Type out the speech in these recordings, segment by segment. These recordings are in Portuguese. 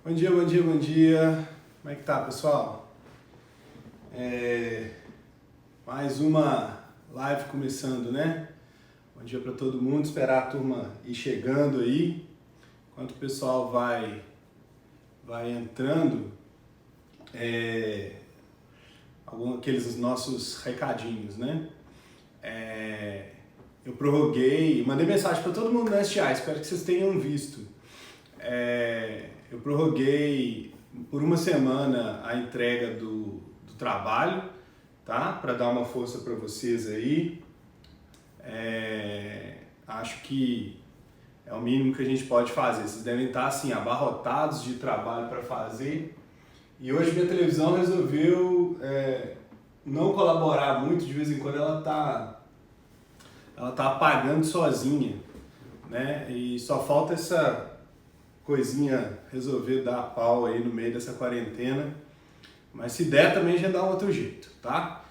Bom dia, bom dia, bom dia. Como é que tá, pessoal? Mais uma live começando, né? Bom dia para todo mundo. Esperar a turma ir chegando aí. Enquanto o pessoal vai entrando, aqueles nossos recadinhos, né? Eu prorroguei, mandei mensagem para todo mundo no STI, espero que vocês tenham visto. Eu prorroguei por uma semana a entrega do trabalho, tá? Para dar uma força para vocês aí. Acho que é o mínimo que a gente pode fazer. Vocês devem estar assim, abarrotados de trabalho para fazer. E hoje minha televisão resolveu não colaborar muito, de vez em quando ela tá apagando sozinha, né? E só falta essa coisinha resolver dar pau aí no meio dessa quarentena. Mas se der também já dá um outro jeito, tá?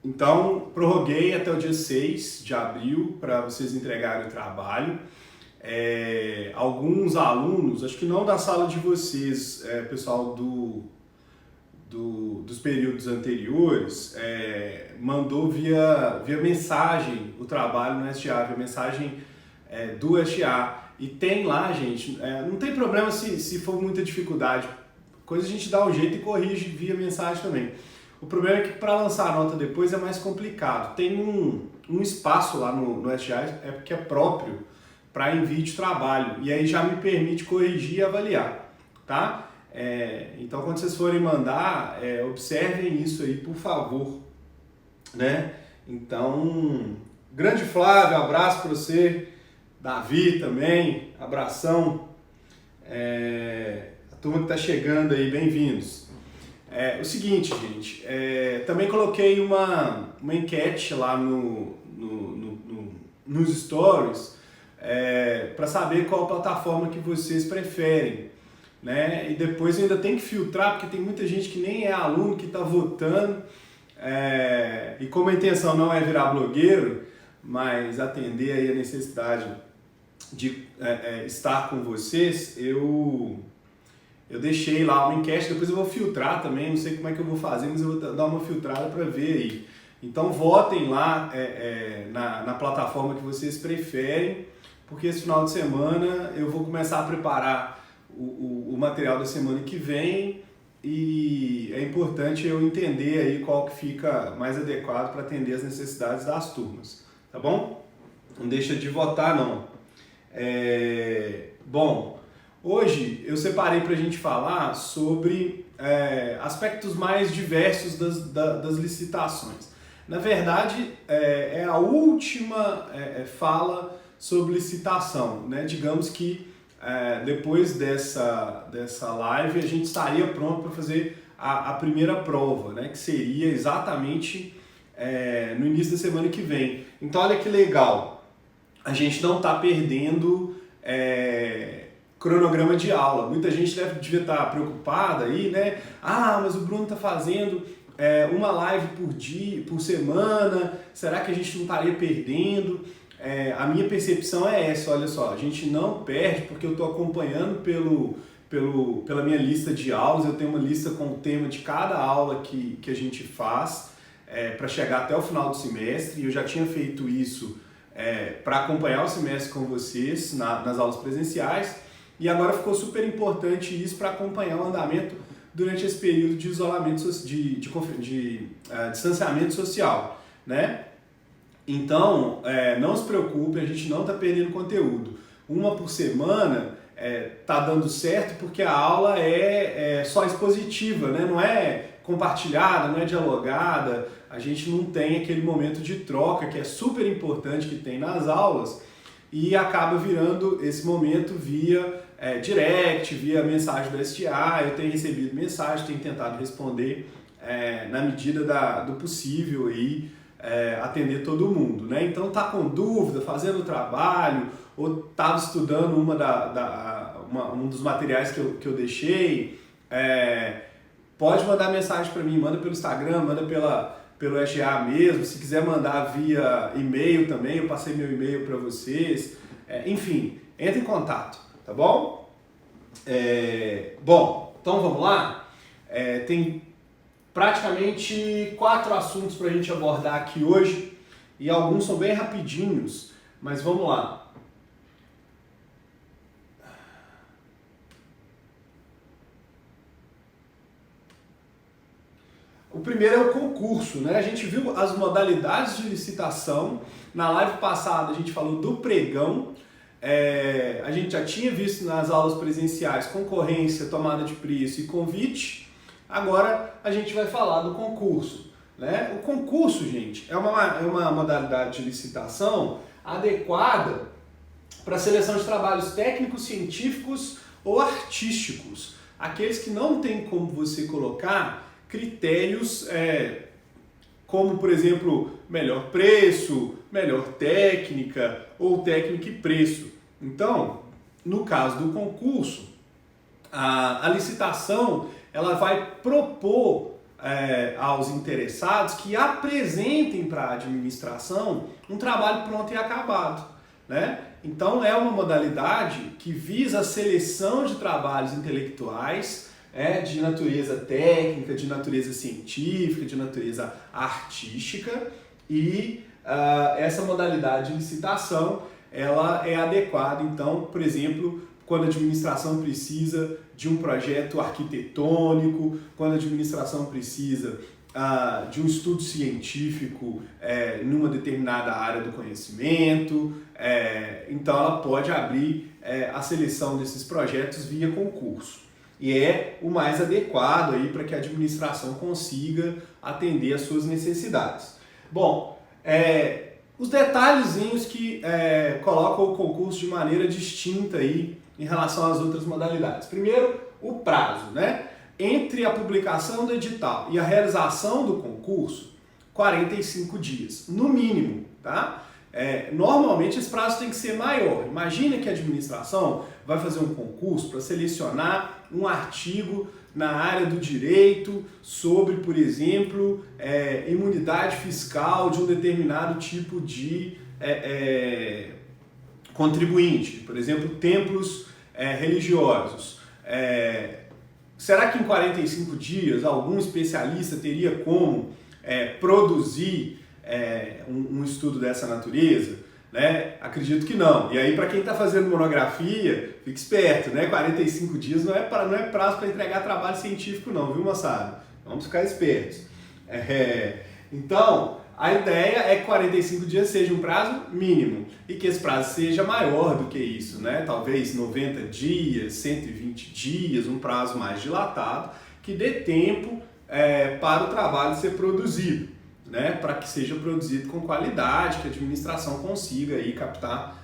Então, prorroguei até o dia 6 de abril para vocês entregarem o trabalho. Alguns alunos, acho que não da sala de vocês, pessoal dos períodos anteriores, mandou via mensagem o trabalho no STA, via mensagem do STA. E tem lá, gente, não tem problema se for muita dificuldade, coisa a gente dá um jeito e corrige via mensagem também. O problema é que para lançar a nota depois é mais complicado. Tem um espaço lá no STA que é próprio para envio de trabalho, e aí já me permite corrigir e avaliar, tá? Então quando vocês forem mandar, observem isso aí, por favor, né? Então, grande Flávio, abraço para você, Davi também, abração, a turma que está chegando aí, bem-vindos. O seguinte, gente, também coloquei uma enquete lá nos stories para saber qual plataforma que vocês preferem, né? E depois ainda tem que filtrar, porque tem muita gente que nem é aluno que está votando, e como a intenção não é virar blogueiro, mas atender aí a necessidade de estar com vocês, eu deixei lá uma enquete, depois eu vou filtrar também, não sei como é que eu vou fazer, mas eu vou dar uma filtrada para ver aí. Então votem lá na plataforma que vocês preferem, porque esse final de semana eu vou começar a preparar o material da semana que vem e é importante eu entender aí qual que fica mais adequado para atender as necessidades das turmas, tá bom? Não deixa de votar não. Bom, hoje eu separei para a gente falar sobre aspectos mais diversos das licitações. Na verdade, é a última fala sobre licitação, né? Digamos que depois dessa live a gente estaria pronto para fazer a primeira prova, né? Que seria exatamente no início da semana que vem. Então olha que legal, a gente não está perdendo cronograma de aula. Muita gente devia estar preocupada aí, né? Mas o Bruno está fazendo uma live por dia, por semana, será que a gente não estaria perdendo? A minha percepção é essa, olha só, a gente não perde porque eu estou acompanhando pela minha lista de aulas, eu tenho uma lista com o tema de cada aula que a gente faz para chegar até o final do semestre, e eu já tinha feito isso para acompanhar o semestre com vocês nas aulas presenciais, e agora ficou super importante isso para acompanhar o andamento durante esse período de isolamento, de distanciamento social, né? Então, não se preocupe, a gente não está perdendo conteúdo. Uma por semana está dando certo porque a aula é só expositiva, né? Não é compartilhada, não é dialogada, a gente não tem aquele momento de troca que é super importante que tem nas aulas e acaba virando esse momento via direct, via mensagem do STA. Eu tenho recebido mensagem, tenho tentado responder na medida do possível aí, atender todo mundo, né? Então tá com dúvida, fazendo o trabalho, ou estava estudando um dos materiais que eu deixei, pode mandar mensagem para mim, manda pelo Instagram, manda pelo SGA mesmo, se quiser mandar via e-mail também, eu passei meu e-mail para vocês, enfim, entre em contato, tá bom? Bom, então vamos lá. Tem praticamente 4 assuntos para a gente abordar aqui hoje e alguns são bem rapidinhos, mas vamos lá. O primeiro é o concurso, né? A gente viu as modalidades de licitação. Na live passada a gente falou do pregão. A gente já tinha visto nas aulas presenciais concorrência, tomada de preço e convite. Agora a gente vai falar do concurso, né? O concurso, gente, é uma modalidade de licitação adequada para a seleção de trabalhos técnicos, científicos ou artísticos. Aqueles que não tem como você colocar critérios como, por exemplo, melhor preço, melhor técnica ou técnica e preço. Então, no caso do concurso, a licitação ela vai propor aos interessados que apresentem para a administração um trabalho pronto e acabado, né? Então, é uma modalidade que visa a seleção de trabalhos intelectuais de natureza técnica, de natureza científica, de natureza artística e essa modalidade de licitação ela é adequada, então, por exemplo, quando a administração precisa de um projeto arquitetônico, quando a administração precisa de um estudo científico numa determinada área do conhecimento, então ela pode abrir a seleção desses projetos via concurso. E é o mais adequado aí para que a administração consiga atender às suas necessidades. Bom, os detalhezinhos que colocam o concurso de maneira distinta aí em relação às outras modalidades. Primeiro, o prazo, né? Entre a publicação do edital e a realização do concurso, 45 dias, no mínimo, tá? Normalmente esse prazo tem que ser maior. Imagina que a administração vai fazer um concurso para selecionar um artigo na área do direito sobre, por exemplo, imunidade fiscal de um determinado tipo de contribuinte, por exemplo, templos religiosos. Será que em 45 dias algum especialista teria como produzir um estudo dessa natureza? Né? Acredito que não. E aí, para quem está fazendo monografia, fique esperto, né? 45 dias não é prazo para entregar trabalho científico não, viu, moçada? Vamos ficar espertos. Então, a ideia é que 45 dias seja um prazo mínimo e que esse prazo seja maior do que isso, né? Talvez 90 dias, 120 dias, um prazo mais dilatado, que dê tempo para o trabalho ser produzido, né? Para que seja produzido com qualidade, que a administração consiga aí captar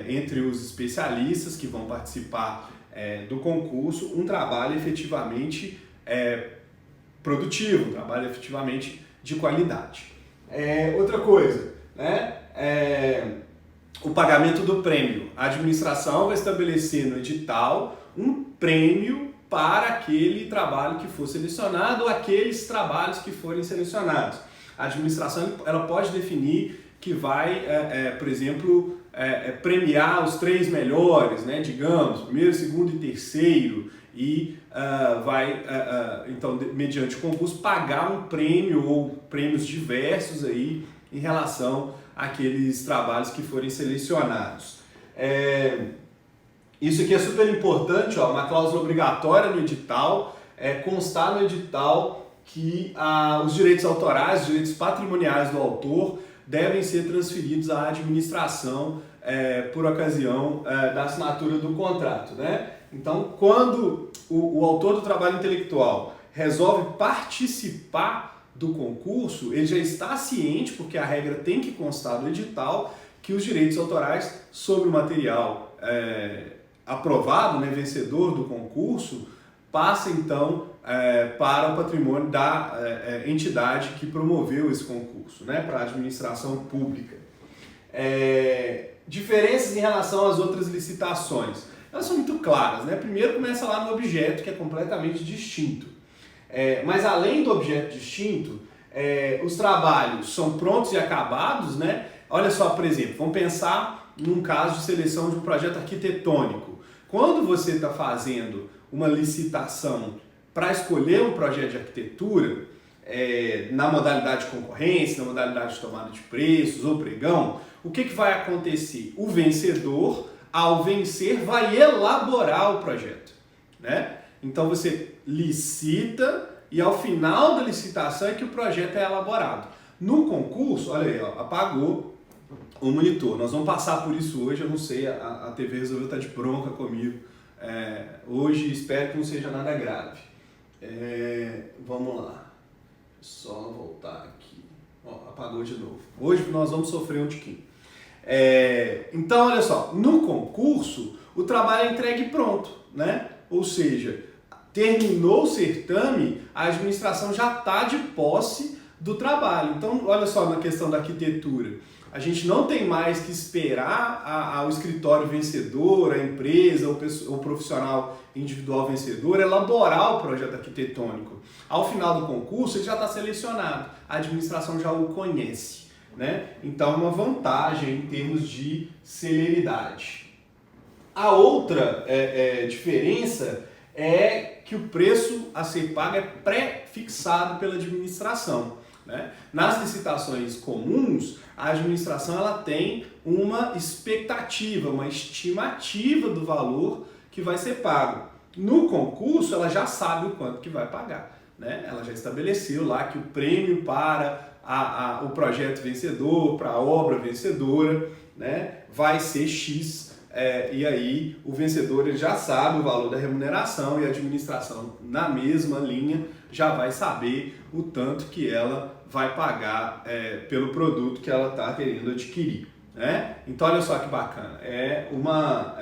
entre os especialistas que vão participar do concurso um trabalho efetivamente produtivo, um trabalho efetivamente de qualidade. Outra coisa, né? O pagamento do prêmio. A administração vai estabelecer no edital um prêmio para aquele trabalho que for selecionado ou aqueles trabalhos que forem selecionados. A administração ela pode definir que vai, por exemplo, premiar os 3 melhores, né, digamos, primeiro, segundo e terceiro, e vai, então, mediante o concurso, pagar um prêmio ou prêmios diversos aí em relação àqueles trabalhos que forem selecionados. Isso aqui é super importante, ó, uma cláusula obrigatória no edital, constar no edital que os direitos autorais, os direitos patrimoniais do autor devem ser transferidos à administração por ocasião da assinatura do contrato, né? Então, quando o autor do trabalho intelectual resolve participar do concurso, ele já está ciente, porque a regra tem que constar no edital, que os direitos autorais sobre o material aprovado, né, vencedor do concurso, passa então para o patrimônio da entidade que promoveu esse concurso, né, para a administração pública. Diferenças em relação às outras licitações. Elas são muito claras, né? Primeiro começa lá no objeto, que é completamente distinto. Mas além do objeto distinto, os trabalhos são prontos e acabados, né? Olha só, por exemplo, vamos pensar num caso de seleção de um projeto arquitetônico. quando você está fazendo uma licitação para escolher um projeto de arquitetura, na modalidade de concorrência, na modalidade de tomada de preços ou pregão, o que vai acontecer? O vencedor, ao vencer, vai elaborar o projeto, né? Então você licita e ao final da licitação é que o projeto é elaborado. No concurso, olha aí, ó, apagou o monitor. Nós vamos passar por isso hoje, eu não sei, a TV resolveu estar de bronca comigo. Hoje espero que não seja nada grave. Vamos lá. Só voltar aqui. Ó, apagou de novo. Hoje nós vamos sofrer um tiquinho. Então, olha só, no concurso o trabalho é entregue pronto, né? Ou seja, terminou o certame, a administração já está de posse do trabalho. Então, olha só na questão da arquitetura. A gente não tem mais que esperar o escritório vencedor, a empresa, o profissional individual vencedor elaborar o projeto arquitetônico. Ao final do concurso, ele já está selecionado, a administração já o conhece, né? Então, é uma vantagem em termos de celeridade. A outra diferença é que o preço a ser pago é pré-fixado pela administração, né? Nas licitações comuns, a administração ela tem uma expectativa, uma estimativa do valor que vai ser pago. No concurso, ela já sabe o quanto que vai pagar, né? Ela já estabeleceu lá que o prêmio para o projeto vencedor, para a obra vencedora, né, vai ser X. E aí o vencedor ele já sabe o valor da remuneração e a administração, na mesma linha, já vai saber o tanto que ela vai pagar pelo produto que ela está querendo adquirir, né? Então olha só que bacana, é uma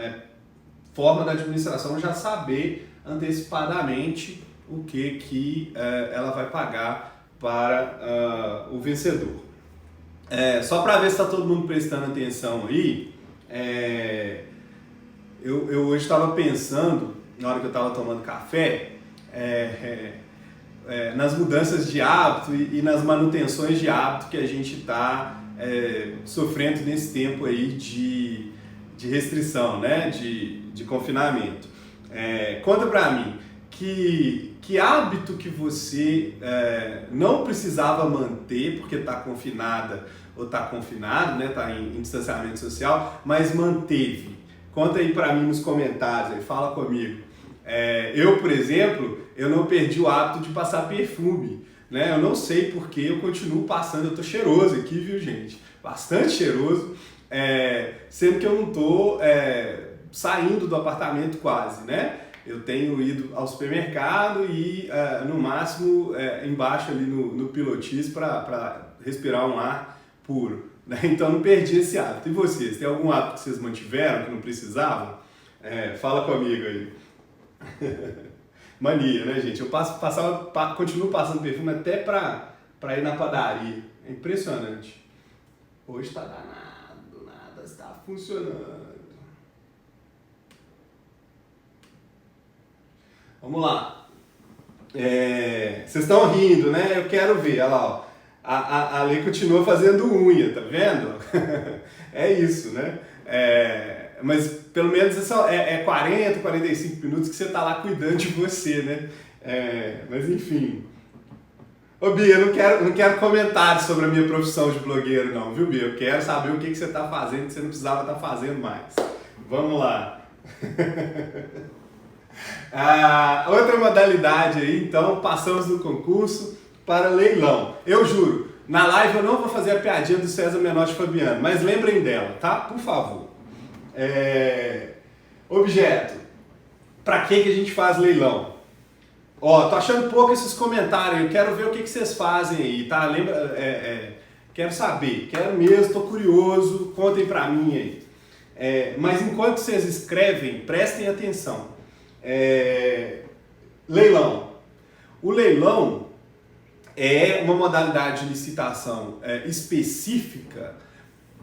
forma da administração já saber antecipadamente o que ela vai pagar para o vencedor. Só para ver se está todo mundo prestando atenção aí, eu hoje estava pensando, na hora que eu estava tomando café, nas mudanças de hábito e nas manutenções de hábito que a gente está sofrendo nesse tempo aí de restrição, né? de confinamento. Conta para mim, que hábito que você não precisava manter porque está confinada ou está confinado, né? Está em distanciamento social, mas manteve. Conta aí para mim nos comentários, aí, fala comigo. Eu, por exemplo, eu não perdi o hábito de passar perfume, né? Eu não sei porque eu continuo passando, eu tô cheiroso aqui, viu, gente? Bastante cheiroso, sendo que eu não tô saindo do apartamento quase, né? Eu tenho ido ao supermercado e, no máximo, embaixo ali no pilotis para respirar um ar puro, né? Então eu não perdi esse hábito. E vocês, tem algum hábito que vocês mantiveram, que não precisavam? Fala comigo aí. Mania, né, gente? Eu continuo passando perfume até para ir na padaria. É impressionante. Hoje está danado, nada está funcionando. Vamos lá. Vocês estão rindo, né? Eu quero ver. Olha lá, ó. A Lei continua fazendo unha, tá vendo? É isso, né? Mas pelo menos 40, 45 minutos que você tá lá cuidando de você, né? Mas enfim. Ô Bia, eu não quero comentários sobre a minha profissão de blogueiro não, viu Bia? Eu quero saber o que você tá fazendo que você não precisava estar fazendo mais. Vamos lá. Outra modalidade aí, então, passamos do concurso para leilão. Eu juro, na live eu não vou fazer a piadinha do César Menotti Fabiano, mas lembrem dela, tá? Por favor. Objeto. Pra que a gente faz leilão? Ó, tô achando pouco esses comentários, eu quero ver o que vocês fazem aí, tá? Lembra, quero saber, quero mesmo, tô curioso, contem pra mim aí. Mas enquanto vocês escrevem, prestem atenção. Leilão. O leilão é uma modalidade de licitação específica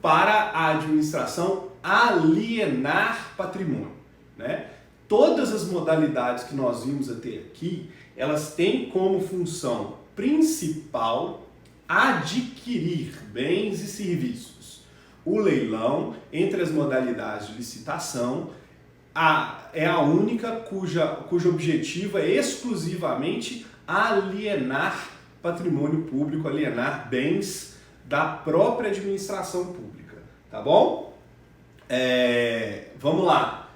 para a administração alienar patrimônio, né? Todas as modalidades que nós vimos até aqui, elas têm como função principal adquirir bens e serviços. O leilão, entre as modalidades de licitação, é a única cujo objetivo é exclusivamente alienar patrimônio público, alienar bens da própria administração pública, tá bom? Vamos lá.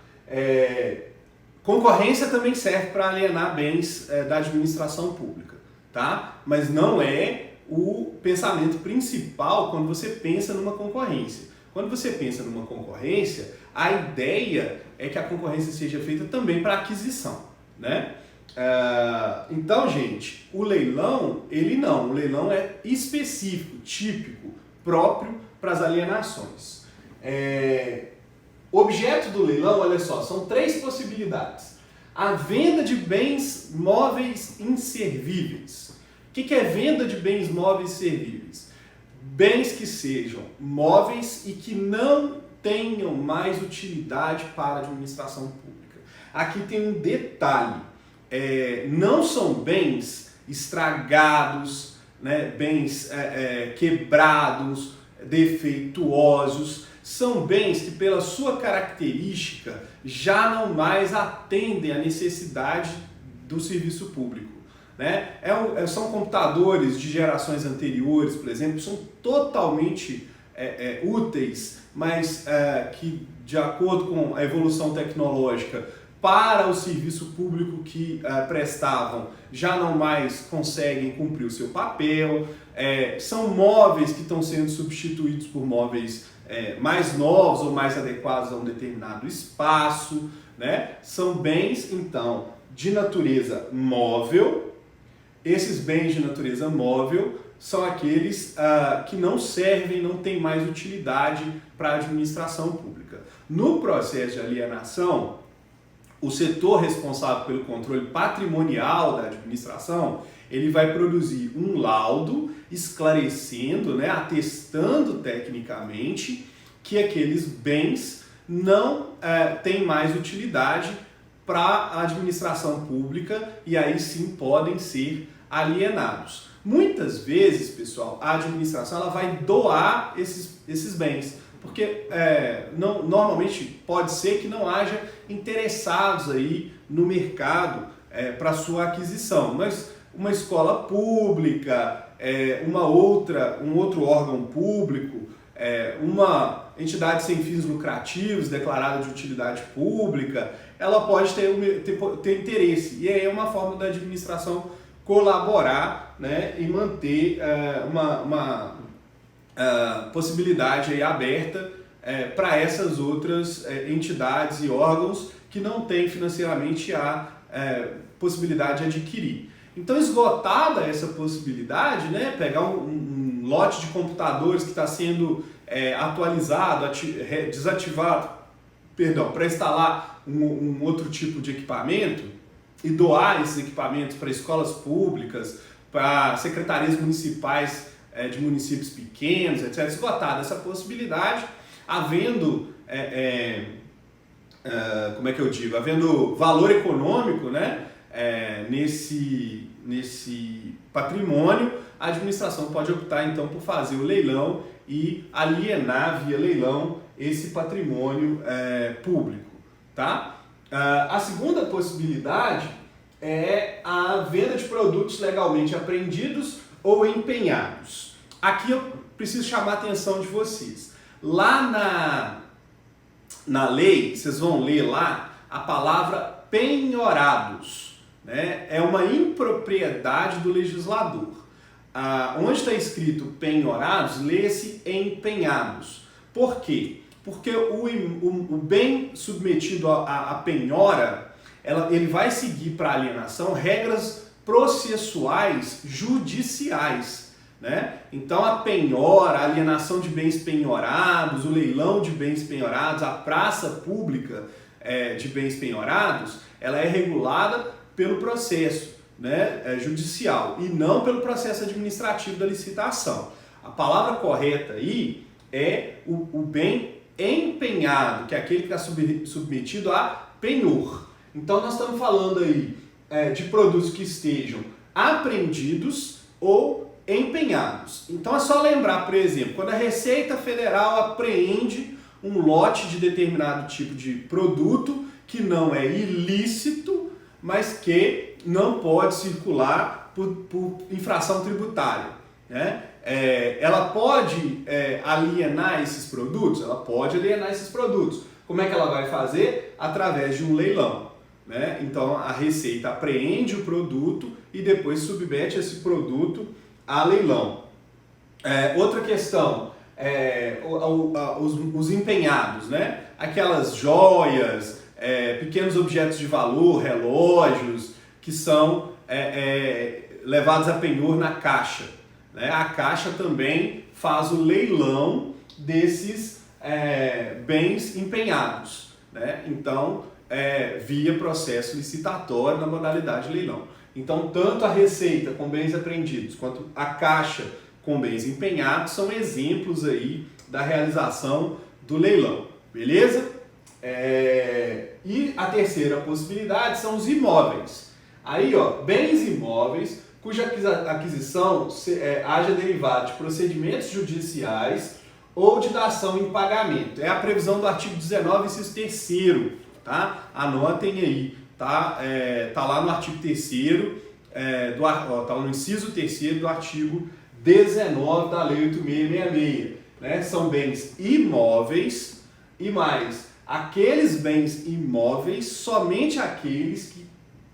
Concorrência também serve para alienar bens da administração pública, tá? Mas não é o pensamento principal quando você pensa numa concorrência. Quando você pensa numa concorrência, a ideia é que a concorrência seja feita também para aquisição, né? Então, gente, o leilão, o leilão é específico, típico, próprio para as alienações. O objeto do leilão, olha só, são 3 possibilidades. A venda de bens móveis inservíveis. O que é venda de bens móveis inservíveis? Bens que sejam móveis e que não tenham mais utilidade para a administração pública. Aqui tem um detalhe. Não são bens estragados, né, bens quebrados, defeituosos. São bens que, pela sua característica, já não mais atendem à necessidade do serviço público, né? São computadores de gerações anteriores, por exemplo, são totalmente úteis, mas que, de acordo com a evolução tecnológica, para o serviço público que prestavam, já não mais conseguem cumprir o seu papel. São móveis que estão sendo substituídos por móveis mais novos ou mais adequados a um determinado espaço, né? São bens, então, de natureza móvel. Esses bens de natureza móvel são aqueles que não servem, não têm mais utilidade para a administração pública. No processo de alienação, o setor responsável pelo controle patrimonial da administração, ele vai produzir um laudo esclarecendo, né, atestando tecnicamente que aqueles bens não têm mais utilidade para a administração pública e aí sim podem ser alienados. Muitas vezes, pessoal, a administração ela vai doar esses bens, porque normalmente pode ser que não haja interessados aí no mercado para sua aquisição, mas uma escola pública, um outro órgão público, uma entidade sem fins lucrativos declarada de utilidade pública, ela pode ter interesse. E aí é uma forma da administração colaborar, né, e manter uma possibilidade aí aberta para essas outras entidades e órgãos que não têm financeiramente a possibilidade de adquirir. Então, esgotada essa possibilidade, né, pegar um lote de computadores que está sendo atualizado, desativado, para instalar um outro tipo de equipamento e doar esses equipamentos para escolas públicas, para secretarias municipais de municípios pequenos, etc. Esgotada essa possibilidade, havendo, havendo valor econômico, né, nesse patrimônio, a administração pode optar então por fazer o leilão e alienar via leilão esse patrimônio público, tá? A segunda possibilidade é a venda de produtos legalmente apreendidos ou empenhados. Aqui eu preciso chamar a atenção de vocês. Lá na lei, vocês vão ler lá a palavra penhorados, né? É uma impropriedade do legislador. Onde está escrito penhorados, lê-se empenhados. Por quê? Porque o bem submetido à penhora, ele vai seguir para a alienação regras processuais judiciais, né? Então a penhora, a alienação de bens penhorados, o leilão de bens penhorados, a praça pública de bens penhorados, ela é regulada pelo processo, né, judicial e não pelo processo administrativo da licitação. A palavra correta aí é o bem empenhado, que é aquele que está submetido a penhor. Então nós estamos falando aí de produtos que estejam apreendidos ou empenhados. Então é só lembrar, por exemplo, quando a Receita Federal apreende um lote de determinado tipo de produto que não é ilícito, mas que não pode circular por infração tributária, né? Ela pode alienar esses produtos? Ela pode alienar esses produtos. Como é que ela vai fazer? Através de um leilão, né? Então a Receita apreende o produto e depois submete esse produto a leilão. Outra questão, os empenhados, né? Aquelas joias, pequenos objetos de valor, relógios, que são levados a penhor na Caixa, né? A Caixa também faz o leilão desses bens empenhados, né? Então, via processo licitatório na modalidade de leilão. Então, tanto a Receita com bens apreendidos, quanto a Caixa com bens empenhados são exemplos aí da realização do leilão, beleza? E a terceira possibilidade são os imóveis. Aí, ó, bens imóveis cuja aquisição haja derivado de procedimentos judiciais ou de dação em pagamento. É a previsão do artigo 19, inciso 3º, tá? Anotem aí, tá? Tá lá no artigo 3º, tá no inciso 3º do artigo 19 da Lei 8666, né? São bens imóveis e mais aqueles bens imóveis, somente aqueles que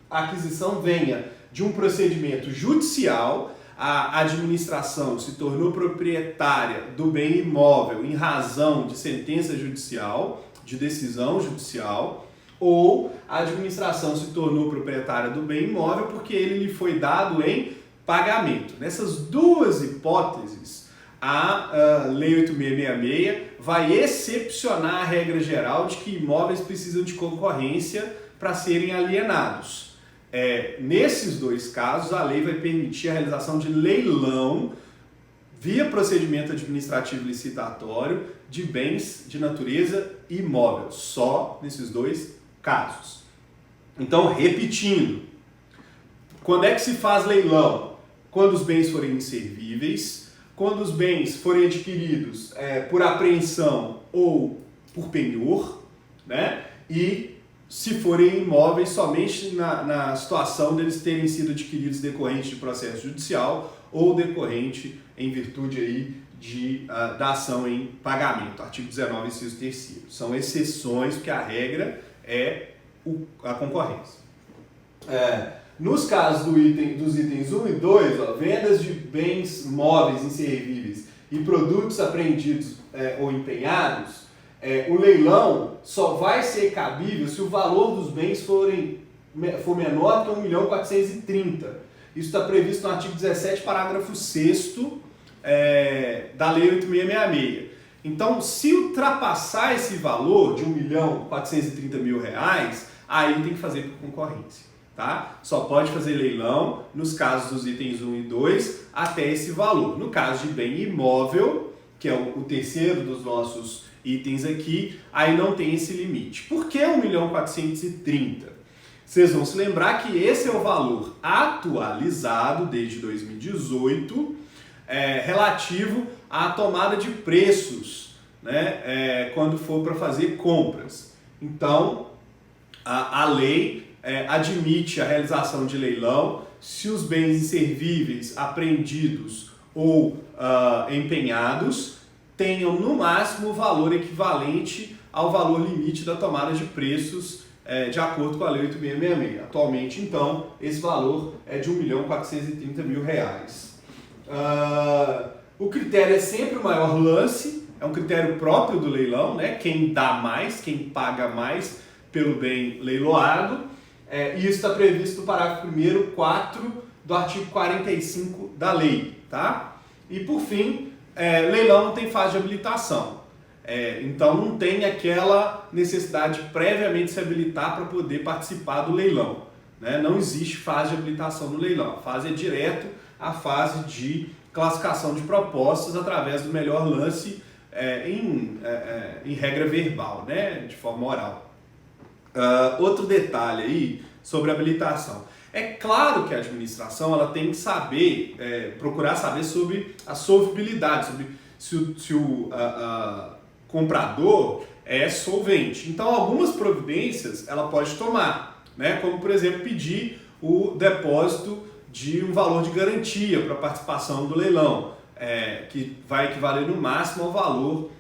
a aquisição venha de um procedimento judicial, a administração se tornou proprietária do bem imóvel em razão de sentença judicial, de decisão judicial, ou a administração se tornou proprietária do bem imóvel porque ele lhe foi dado em pagamento. Nessas duas hipóteses, a Lei 8666 vai excepcionar a regra geral de que imóveis precisam de concorrência para serem alienados. Nesses dois casos, a lei vai permitir a realização de leilão via procedimento administrativo licitatório de bens de natureza imóvel, só nesses dois casos. Então, repetindo, quando é que se faz leilão? Quando os bens forem inservíveis, quando os bens forem adquiridos por apreensão ou por penhor, né? E se forem imóveis somente na situação deles terem sido adquiridos decorrente de processo judicial ou decorrente em virtude aí da ação em pagamento, artigo 19, inciso 3º. São exceções, porque a regra é a concorrência. Nos casos dos itens 1 e 2, ó, vendas de bens móveis inservíveis e produtos apreendidos ou empenhados, o leilão só vai ser cabível se o valor dos bens for menor que 1.430.000. Isso está previsto no artigo 17, parágrafo 6º da Lei 8666. Então, se ultrapassar esse valor de R$1.430.000, aí tem que fazer por concorrência. Tá? Só pode fazer leilão nos casos dos itens 1 e 2 até esse valor. No caso de bem imóvel, que é o terceiro dos nossos itens aqui, aí não tem esse limite. Por que 1.430.000? Vocês vão se lembrar que esse é o valor atualizado desde 2018, relativo à tomada de preços, né? Quando for para fazer compras. Então, a lei admite a realização de leilão se os bens inservíveis, apreendidos ou empenhados tenham no máximo o valor equivalente ao valor limite da tomada de preços de acordo com a Lei 8666. Atualmente, então, esse valor é de R$1.430.000. O critério é sempre o maior lance, é um critério próprio do leilão, né? Quem dá mais, quem paga mais pelo bem leiloado. E isso está previsto no parágrafo 1º, 4 do artigo 45 da lei, tá? E por fim, leilão não tem fase de habilitação. Então não tem aquela necessidade de previamente se habilitar para poder participar do leilão, né? Não existe fase de habilitação no leilão. A fase é direto a fase de classificação de propostas através do melhor lance em regra verbal, né? De forma oral. Outro detalhe aí sobre a habilitação. É claro que a administração ela tem que saber, procurar saber sobre a solvibilidade, sobre se o comprador é solvente. Então, algumas providências ela pode tomar, né? Como, por exemplo, pedir o depósito de um valor de garantia para a participação do leilão, que vai equivaler no máximo ao valor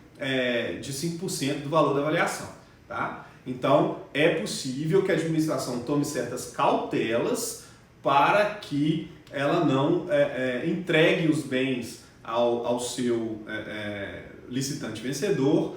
de 5% do valor da avaliação. Tá? Então, é possível que a administração tome certas cautelas para que ela não entregue os bens ao seu licitante vencedor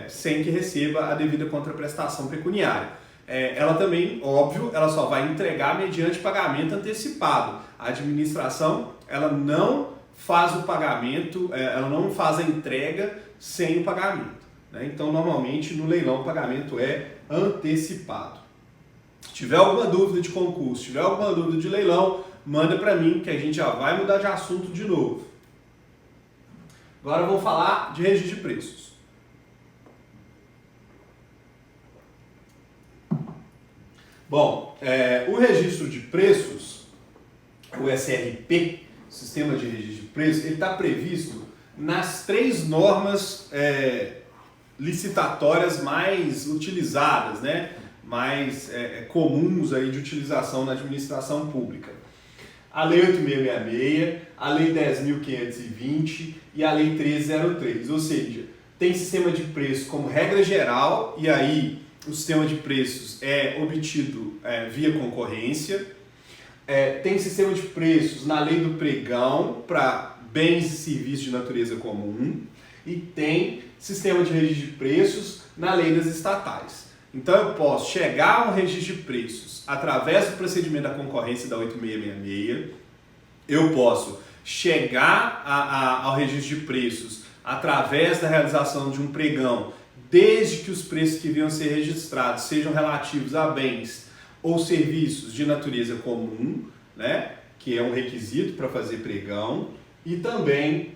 sem que receba a devida contraprestação pecuniária. Ela também, óbvio, ela só vai entregar mediante pagamento antecipado. A administração, ela não faz o pagamento, ela não faz a entrega sem o pagamento, né? Então, normalmente, no leilão, o pagamento é antecipado. Se tiver alguma dúvida de concurso, se tiver alguma dúvida de leilão, manda para mim que a gente já vai mudar de assunto de novo. Agora vamos falar de registro de preços. Bom, o registro de preços, o SRP, Sistema de Registro de Preços, ele está previsto nas 3 normas licitatórias mais utilizadas, né? Mais comuns aí de utilização na administração pública. A Lei 8666, a Lei 10.520 e a Lei 1303, ou seja, tem sistema de preço como regra geral, e aí o sistema de preços é obtido via concorrência. Tem sistema de preços na lei do pregão para bens e serviços de natureza comum e tem sistema de registro de preços na lei das estatais. Então eu posso chegar a um registro de preços através do procedimento da concorrência da 8666, eu posso chegar ao registro de preços através da realização de um pregão, desde que os preços que venham a ser registrados sejam relativos a bens ou serviços de natureza comum, né, que é um requisito para fazer pregão, e também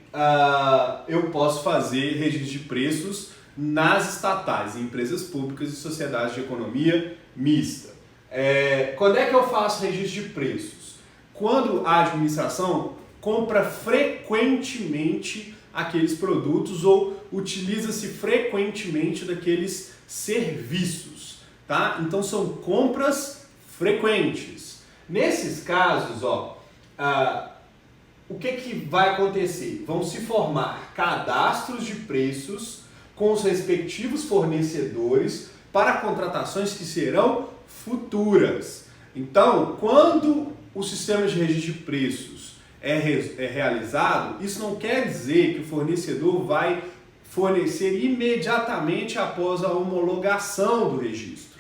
eu posso fazer registro de preços nas estatais, em empresas públicas e sociedades de economia mista. Quando é que eu faço registro de preços? Quando a administração compra frequentemente aqueles produtos ou utiliza-se frequentemente daqueles serviços, tá? Então são compras frequentes. Nesses casos, o que vai acontecer? Vão se formar cadastros de preços com os respectivos fornecedores para contratações que serão futuras. Então, quando o sistema de registro de preços é realizado, isso não quer dizer que o fornecedor vai fornecer imediatamente após a homologação do registro.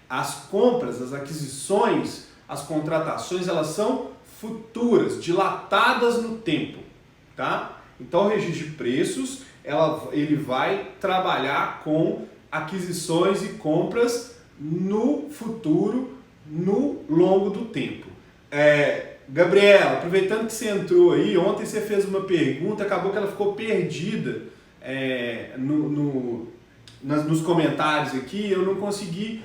As compras, as aquisições, as contratações, elas são futuras, dilatadas no tempo, tá? Então, o registro de preços, ele vai trabalhar com aquisições e compras no futuro, no longo do tempo. Gabriela, aproveitando que você entrou aí, ontem você fez uma pergunta, acabou que ela ficou perdida nos comentários aqui, eu não consegui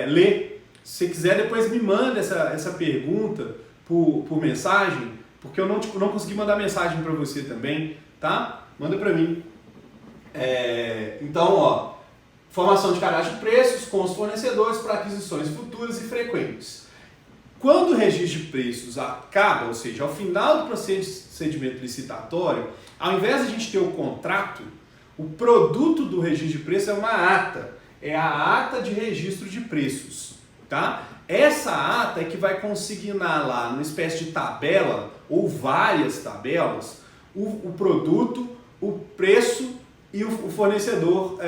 ler. Se você quiser, depois me manda essa pergunta por mensagem, porque eu não consegui mandar mensagem para você também, tá? Manda para mim. Então, formação de cadastro de preços com os fornecedores para aquisições futuras e frequentes. Quando o registro de preços acaba, ou seja, ao final do procedimento licitatório, ao invés de a gente ter o contrato, o produto do registro de preços é uma ata. É a ata de registro de preços, tá? Essa ata é que vai consignar lá, numa espécie de tabela, ou várias tabelas, o produto, o preço e o fornecedor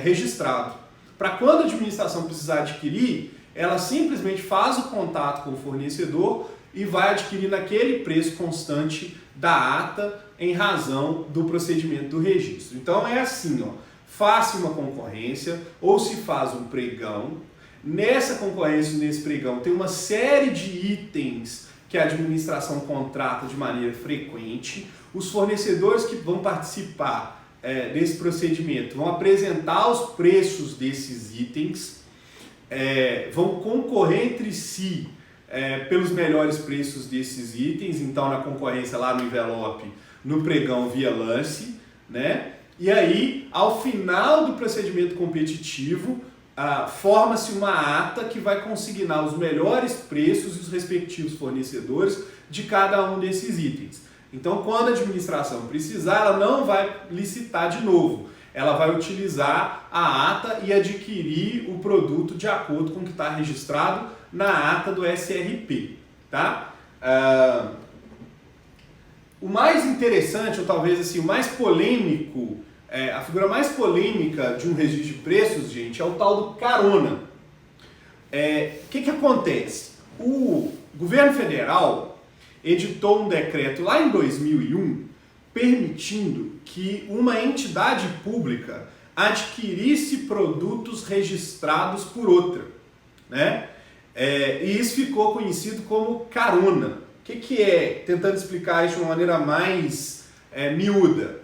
registrado. Para quando a administração precisar adquirir, ela simplesmente faz o contato com o fornecedor e vai adquirir naquele preço constante da ata em razão do procedimento do registro. Então é assim, faça uma concorrência ou se faz um pregão. Nessa concorrência, nesse pregão, tem uma série de itens que a administração contrata de maneira frequente. Os fornecedores que vão participar desse procedimento vão apresentar os preços desses itens, vão concorrer entre si pelos melhores preços desses itens, então na concorrência lá no envelope, no pregão via lance, né? E aí, ao final do procedimento competitivo, forma-se uma ata que vai consignar os melhores preços e os respectivos fornecedores de cada um desses itens. Então, quando a administração precisar, ela não vai licitar de novo. Ela vai utilizar a ata e adquirir o produto de acordo com o que está registrado na ata do SRP. Tá? O mais interessante, ou talvez assim, o mais polêmico, a figura mais polêmica de um registro de preços, gente, é o tal do carona. O que acontece? O governo federal editou um decreto lá em 2001 permitindo que uma entidade pública adquirisse produtos registrados por outra, né? E isso ficou conhecido como carona. O que é? Tentando explicar isso de uma maneira mais miúda.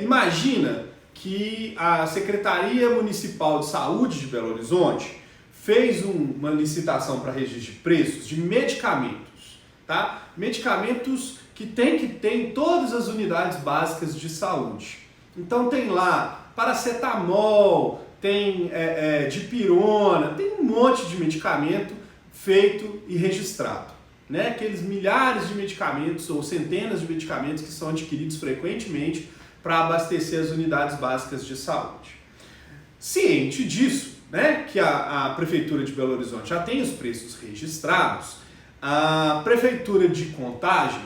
Imagina que a Secretaria Municipal de Saúde de Belo Horizonte fez uma licitação para registro de preços de medicamentos, tá? Medicamentos que tem que ter em todas as unidades básicas de saúde. Então tem lá paracetamol, tem dipirona, tem um monte de medicamento feito e registrado, né? Aqueles milhares de medicamentos ou centenas de medicamentos que são adquiridos frequentemente para abastecer as unidades básicas de saúde. Ciente disso, né, que a Prefeitura de Belo Horizonte já tem os preços registrados, a Prefeitura de Contagem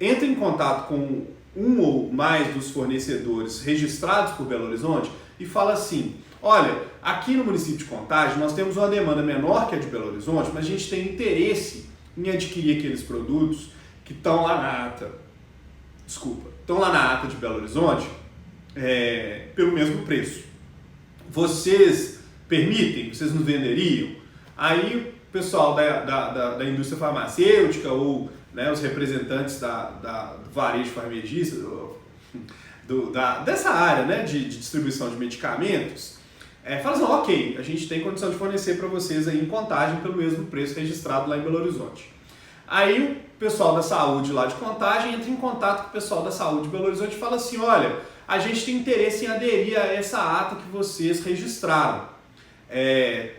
entra em contato com um ou mais dos fornecedores registrados por Belo Horizonte e fala assim: olha, aqui no município de Contagem nós temos uma demanda menor que a de Belo Horizonte, mas a gente tem interesse em adquirir aqueles produtos que estão lá na ata, estão lá na ata de Belo Horizonte pelo mesmo preço. Vocês permitem? Vocês nos venderiam? Aí o pessoal da indústria farmacêutica ou, né, os representantes do varejo farmacêutico, dessa área, né, de distribuição de medicamentos, falam assim: ok, a gente tem condição de fornecer para vocês aí em Contagem pelo mesmo preço registrado lá em Belo Horizonte. Aí o pessoal da saúde lá de Contagem entra em contato com o pessoal da saúde de Belo Horizonte e fala assim: olha, a gente tem interesse em aderir a essa ata que vocês registraram.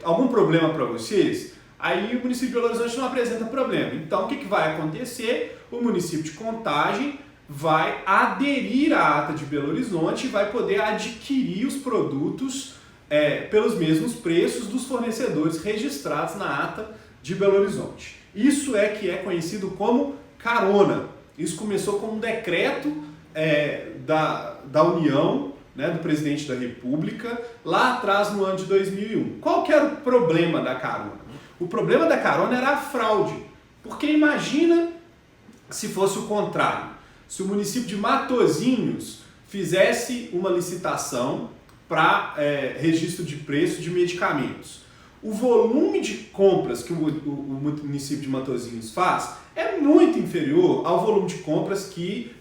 Algum problema para vocês? Aí o município de Belo Horizonte não apresenta problema. Então o que vai acontecer? O município de Contagem vai aderir à ata de Belo Horizonte e vai poder adquirir os produtos pelos mesmos preços dos fornecedores registrados na ata de Belo Horizonte. Isso que é conhecido como carona. Isso começou com um decreto da União, né, do presidente da República, lá atrás no ano de 2001. Qual que era o problema da carona? O problema da carona era a fraude, porque imagina se fosse o contrário, se o município de Matozinhos fizesse uma licitação para registro de preço de medicamentos. O volume de compras que o município de Matozinhos faz é muito inferior ao volume de compras que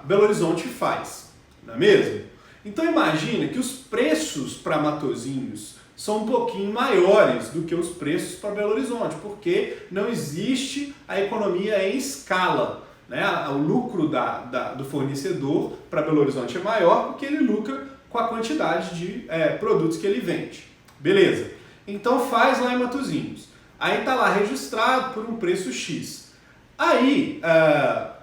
Belo Horizonte faz, não é mesmo? Então imagina que os preços para Matozinhos são um pouquinho maiores do que os preços para Belo Horizonte, porque não existe a economia em escala, né? O lucro do fornecedor para Belo Horizonte é maior porque ele lucra com a quantidade de produtos que ele vende. Beleza? Então faz lá em Matozinhos. Aí está lá registrado por um preço X. Aí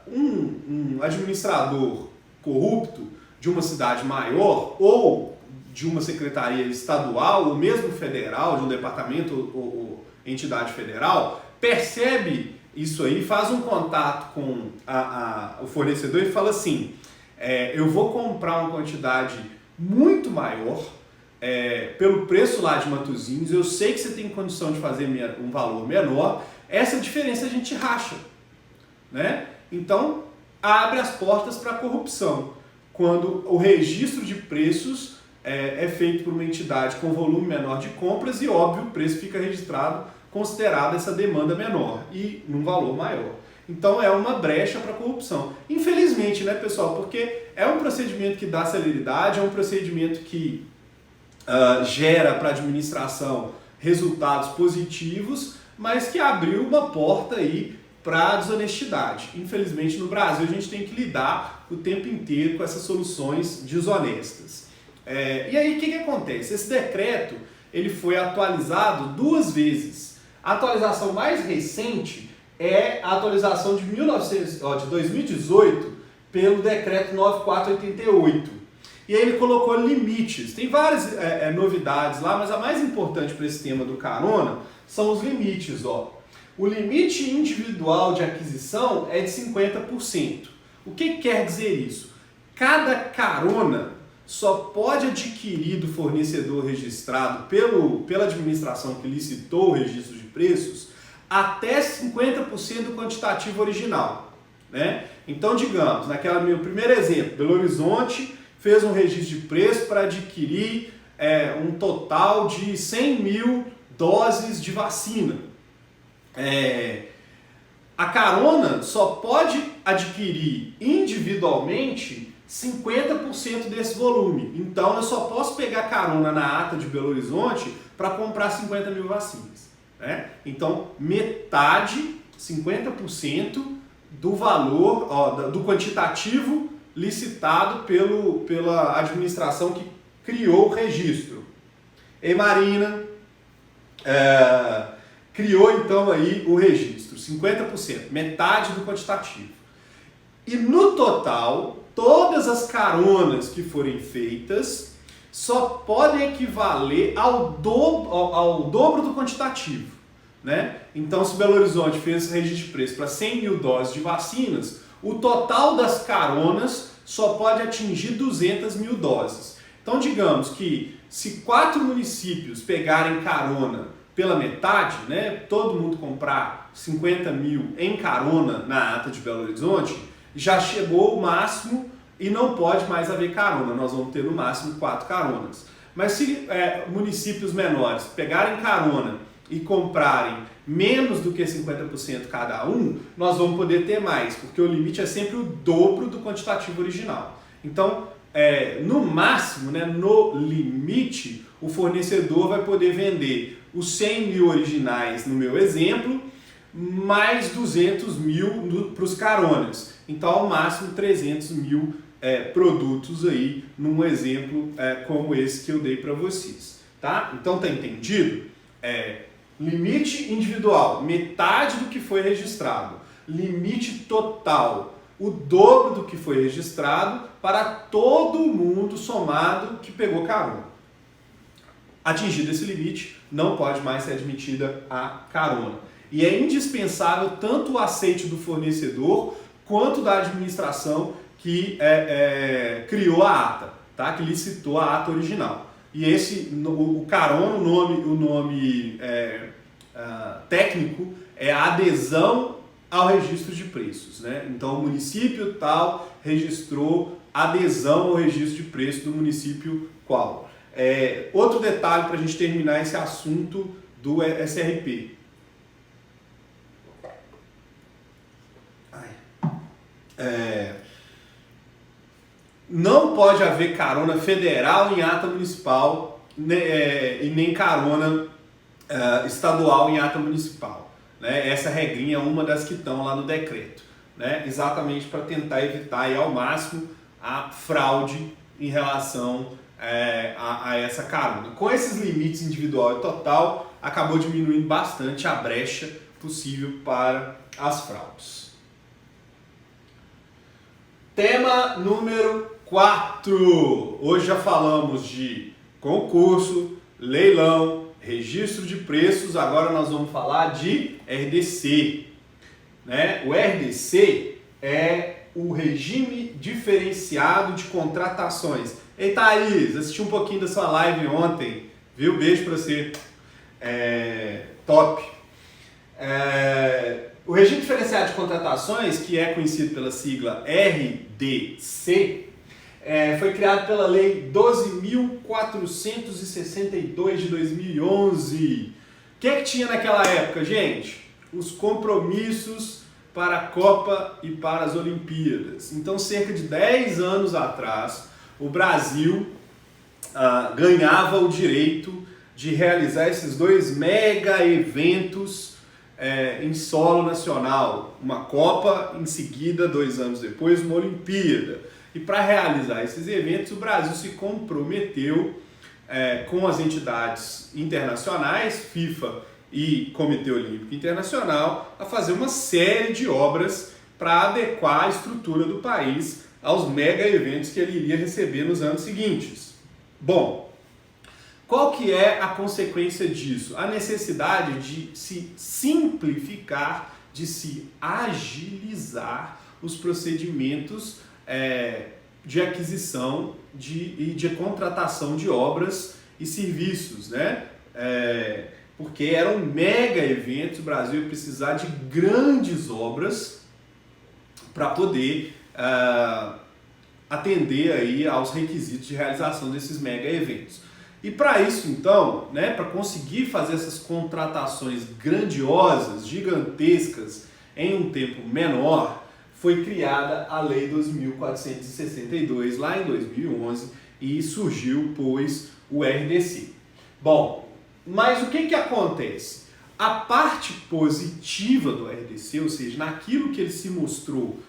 um administrador corrupto de uma cidade maior ou de uma secretaria estadual ou mesmo federal, de um departamento ou entidade federal, percebe isso aí, faz um contato com o fornecedor e fala assim: eu vou comprar uma quantidade muito maior pelo preço lá de Matozinhos, eu sei que você tem condição de fazer um valor menor, essa diferença a gente racha, né? Então abre as portas para a corrupção, quando o registro de preços é feito por uma entidade com volume menor de compras e, óbvio, o preço fica registrado considerado essa demanda menor e num valor maior. Então é uma brecha para a corrupção. Infelizmente, né, pessoal? Porque é um procedimento que dá celeridade, é um procedimento que gera para a administração resultados positivos, mas que abriu uma porta aí para a desonestidade. Infelizmente, no Brasil, a gente tem que lidar o tempo inteiro com essas soluções desonestas. E aí, o que acontece? Esse decreto ele foi atualizado 2 vezes. A atualização mais recente é a atualização de 2018 pelo decreto 9488. E aí ele colocou limites. Tem várias novidades lá, mas a mais importante para esse tema do carona são os limites. O limite individual de aquisição é de 50%. O que quer dizer isso? Cada carona só pode adquirir do fornecedor registrado pela administração que licitou o registro de preços até 50% do quantitativo original. Né? Então, digamos, meu primeiro exemplo, Belo Horizonte fez um registro de preço para adquirir um total de 100 mil doses de vacina. A carona só pode adquirir individualmente 50% desse volume. Então, eu só posso pegar carona na ata de Belo Horizonte para comprar 50 mil vacinas. Né? Então, metade, 50% do valor, do quantitativo licitado pela administração que criou o registro. Marina criou então aí o registro, 50%, metade do quantitativo. E no total, todas as caronas que forem feitas só podem equivaler ao dobro do quantitativo. Né? Então, se Belo Horizonte fez esse registro de preço para 100 mil doses de vacinas, o total das caronas só pode atingir 200 mil doses. Então, digamos que se 4 municípios pegarem carona pela metade, né, todo mundo comprar 50 mil em carona na ata de Belo Horizonte, já chegou o máximo e não pode mais haver carona. Nós vamos ter no máximo 4 caronas. Mas se municípios menores pegarem carona e comprarem menos do que 50% cada um, nós vamos poder ter mais, porque o limite é sempre o dobro do quantitativo original. Então, no máximo, né, no limite, o fornecedor vai poder vender os 100 mil originais, no meu exemplo, mais 200 mil para os caronas. Então, ao máximo, 300 mil produtos aí, num exemplo como esse que eu dei para vocês. Tá? Então, tá entendido? Limite individual, metade do que foi registrado. Limite total, o dobro do que foi registrado para todo mundo somado que pegou carona. Atingido esse limite, não pode mais ser admitida a carona. E é indispensável tanto o aceite do fornecedor quanto da administração que criou a ata, tá? Que licitou a ata original. E o carona, o nome técnico é a adesão ao registro de preços. Né? Então, o município tal registrou adesão ao registro de preços do município qual. Outro detalhe para a gente terminar esse assunto do SRP. Não pode haver carona federal em ata municipal e nem carona estadual em ata municipal. Né? Essa regrinha é uma das que estão lá no decreto. Né? Exatamente para tentar evitar aí, ao máximo a fraude em relação a essa carona. Com esses limites individual e total, acabou diminuindo bastante a brecha possível para as fraudes. Tema número 4. Hoje já falamos de concurso, leilão, registro de preços, agora nós vamos falar de RDC. Né? O RDC é o regime diferenciado de contratações. Ei, Thaís, assisti um pouquinho da sua live ontem, viu? Beijo pra você. Top. O regime diferenciado de contratações, que é conhecido pela sigla RDC, foi criado pela Lei 12.462 de 2011. O que tinha naquela época, gente? Os compromissos para a Copa e para as Olimpíadas. Então, cerca de 10 anos atrás, o Brasil ganhava o direito de realizar esses 2 mega eventos em solo nacional, uma Copa, em seguida, 2 anos depois, uma Olimpíada. E para realizar esses eventos, o Brasil se comprometeu com as entidades internacionais, FIFA e Comitê Olímpico Internacional, a fazer uma série de obras para adequar a estrutura do país aos mega eventos que ele iria receber nos anos seguintes. Bom, qual que é a consequência disso? A necessidade de se simplificar, de se agilizar os procedimentos de aquisição e de contratação de obras e serviços, né? Porque eram mega eventos, o Brasil ia precisar de grandes obras para poder atender aí aos requisitos de realização desses mega eventos. E para isso, então, né, para conseguir fazer essas contratações grandiosas, gigantescas, em um tempo menor, foi criada a Lei 2.462, lá em 2011, e surgiu, pois, o RDC. Bom, mas o que acontece? A parte positiva do RDC, ou seja, naquilo que ele se mostrou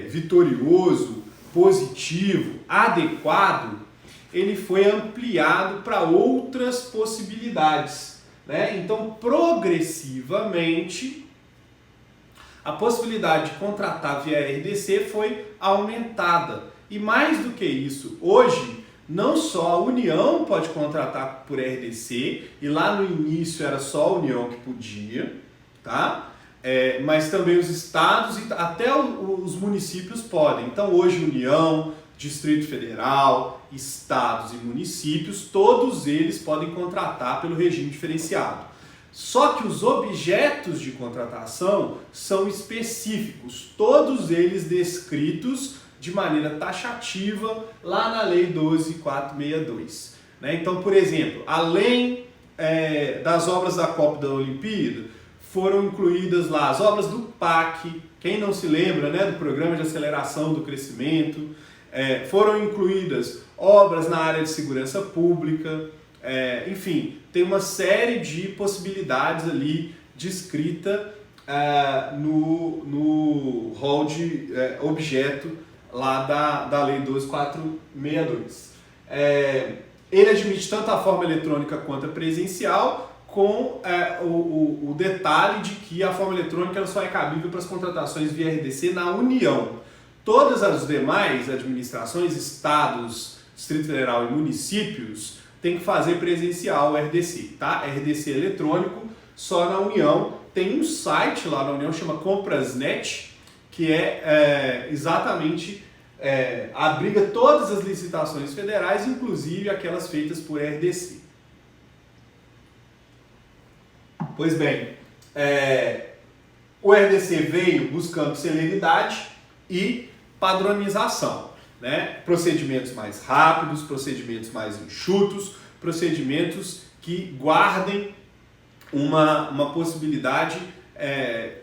vitorioso, positivo, adequado, ele foi ampliado para outras possibilidades, né? Então, progressivamente, a possibilidade de contratar via RDC foi aumentada. E mais do que isso, hoje, não só a União pode contratar por RDC, e lá no início era só a União que podia, tá? Mas também os estados e até os municípios podem. Então, hoje, União, Distrito Federal, estados e municípios, todos eles podem contratar pelo regime diferenciado. Só que os objetos de contratação são específicos, todos eles descritos de maneira taxativa lá na Lei 12.462. Né? Então, por exemplo, além das obras da Copa e da Olimpíada, foram incluídas lá as obras do PAC, quem não se lembra, né, do Programa de Aceleração do Crescimento, foram incluídas obras na área de segurança pública, enfim, tem uma série de possibilidades ali descrita no rol de objeto lá da Lei 12.462. Ele admite tanto a forma eletrônica quanto a presencial, com o detalhe de que a forma eletrônica ela só é cabível para as contratações via RDC na União. Todas as demais administrações, estados, Distrito Federal e municípios têm que fazer presencial o RDC, tá? RDC eletrônico só na União. Tem um site lá na União, chama Comprasnet, que exatamente abriga todas as licitações federais, inclusive aquelas feitas por RDC. Pois bem, o RDC veio buscando celeridade e padronização, né? Procedimentos mais rápidos, procedimentos mais enxutos, procedimentos que guardem uma possibilidade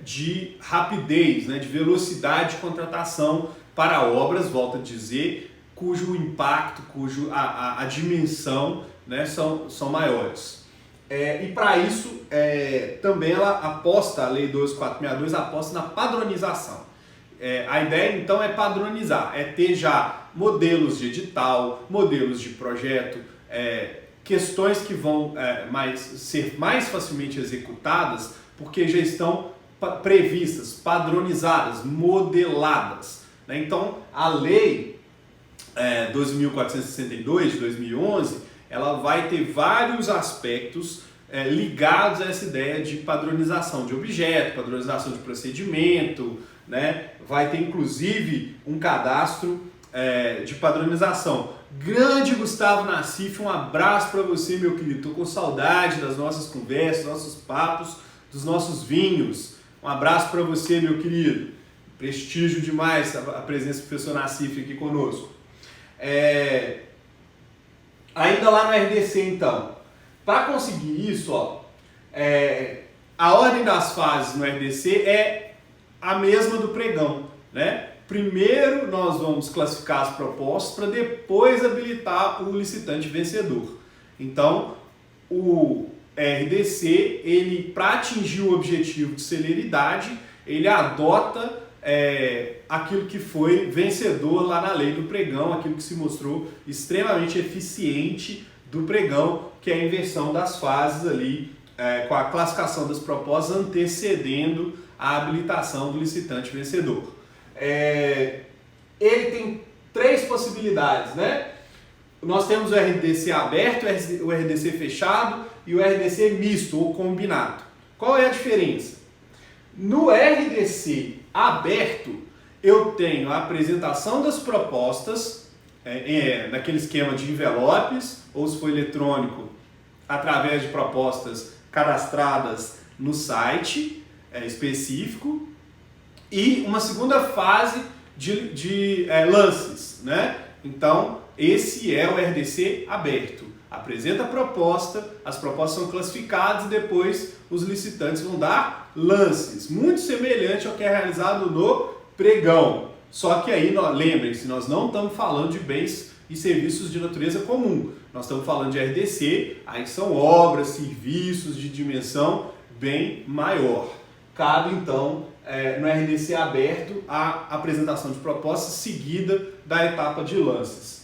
de rapidez, né? De velocidade de contratação para obras, volto a dizer, cujo impacto, a dimensão, né, são maiores. E para isso, também ela aposta, a Lei 12.462 aposta na padronização. A ideia então é padronizar, ter já modelos de edital, modelos de projeto, questões que vão ser mais facilmente executadas porque já estão previstas, padronizadas, modeladas. Né? Então a Lei 12.462 de 2011, ela vai ter vários aspectos ligados a essa ideia de padronização de objeto, padronização de procedimento, né? Vai ter inclusive um cadastro de padronização. Grande Gustavo Nassif, um abraço para você, meu querido. Tô com saudade das nossas conversas, dos nossos papos, dos nossos vinhos. Um abraço para você, meu querido. Prestígio demais a presença do professor Nassif aqui conosco. Ainda lá no RDC, então, para conseguir isso, a ordem das fases no RDC é a mesma do pregão, né? Primeiro nós vamos classificar as propostas para depois habilitar o licitante vencedor. Então, o RDC, ele, para atingir o objetivo de celeridade, ele adota aquilo que foi vencedor lá na lei do pregão, aquilo que se mostrou extremamente eficiente do pregão, que é a inversão das fases ali, com a classificação das propostas antecedendo a habilitação do licitante vencedor. Ele tem 3 possibilidades, né? Nós temos o RDC aberto, o RDC fechado e o RDC misto ou combinado. Qual é a diferença? No RDC aberto, eu tenho a apresentação das propostas, naquele esquema de envelopes, ou se for eletrônico, através de propostas cadastradas no site específico, e uma segunda fase de lances, né? Então, esse é o RDC aberto. Apresenta a proposta, as propostas são classificadas e depois os licitantes vão dar lances. Muito semelhante ao que é realizado no pregão. Só que aí, lembrem-se, nós não estamos falando de bens e serviços de natureza comum. Nós estamos falando de RDC, aí são obras, serviços de dimensão bem maior. Cabe, então, no RDC aberto, a apresentação de propostas seguida da etapa de lances.